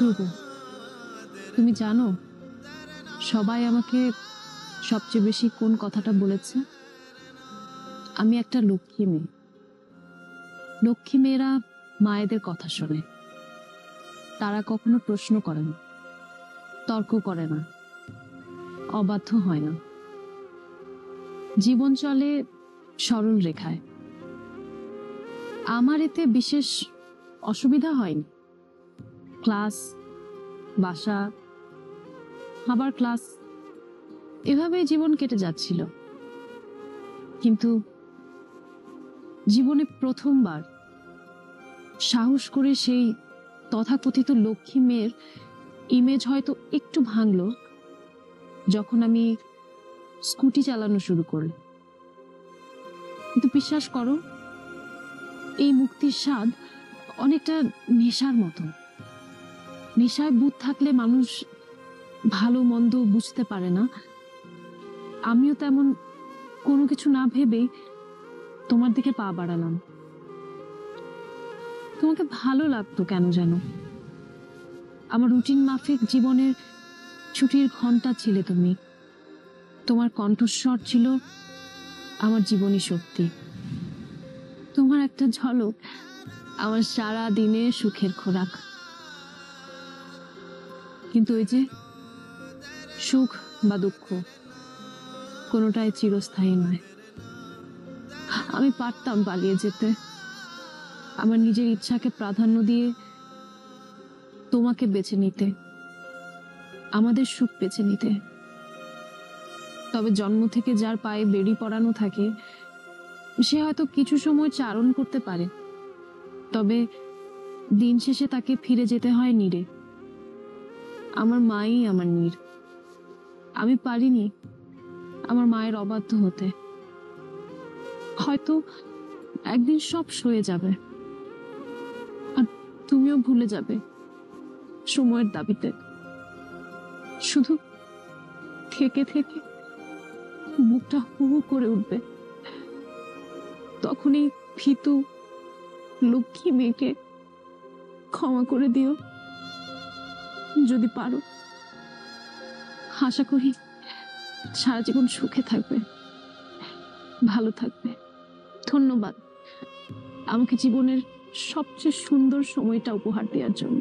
শুভ, তুমি জানো সবাই আমাকে সবচেয়ে বেশি কোন কথাটা বলেছে? আমি একটা লক্ষ্মী মেয়ে। লক্ষ্মী মেয়েরা মায়েদের কথা শোনে, তারা কখনো প্রশ্ন করে না, তর্ক করে না, অবাধ্য হয় না, জীবন চলে সরল রেখায়। আমার এতে বিশেষ অসুবিধা হয়নি। ক্লাস, বাসা, আবার ক্লাস, এভাবেই জীবন কেটে যাচ্ছিল। কিন্তু জীবনে প্রথমবার সাহস করে সেই তথাকথিত লক্ষ্মী মেয়ের ইমেজ হয়তো একটু ভাঙলো যখন আমি স্কুটি চালানো শুরু করলাম। কিন্তু বিশ্বাস করো, এই মুক্তির স্বাদ অনেকটা নেশার মতো। নেশায় বুধ থাকলে মানুষ ভালো মন্দ বুঝতে পারে না। আমিও তেমন কোনো কিছু না ভেবে তোমার দিকে পা বাড়ালাম। তোমাকে ভালো লাগতো কেন যেন। আমার রুটিন মাফিক জীবনের ছুটির ঘন্টা ছিলে তুমি। তোমার কণ্ঠস্বর ছিল আমার জীবনী শক্তি। তোমার একটা ঝলক আমার সারা দিনে সুখের খোরাক। কিন্তু ওই যে সুখ বা দুঃখ কোনোটাই চিরস্থায়ী নয়। আমি পারতাম পালিয়ে যেতে, আমার নিজের ইচ্ছাকে প্রাধান্য দিয়ে তোমাকে বেছে নিতে, আমাদের সুখ বেছে নিতে। তবে জন্ম থেকে যার পায়ে বেড়ি পরানো থাকে সে হয়তো কিছু সময় চারণ করতে পারে, তবে দিন শেষে তাকে ফিরে যেতে হয় নীড়ে। আমার মাই আমার নীড়। আমি পারিনি আমার মায়ের অবাধ্য হতে। হয়তো একদিন সব সয়ে যাবে, আর তুমিও ভুলে যাবে সময়ের দাবিতে। শুধু থেকে থেকে মুখটা হু হু করে উঠবে। তখনই ভীতু লক্ষ্মী মেয়েকে ক্ষমা করে দিও যদি পারো। আশা করি সারা জীবন সুখে থাকবে, ভালো থাকবে। ধন্যবাদ আমাকে জীবনের সবচেয়ে সুন্দর সময়টা উপহার দেওয়ার জন্য।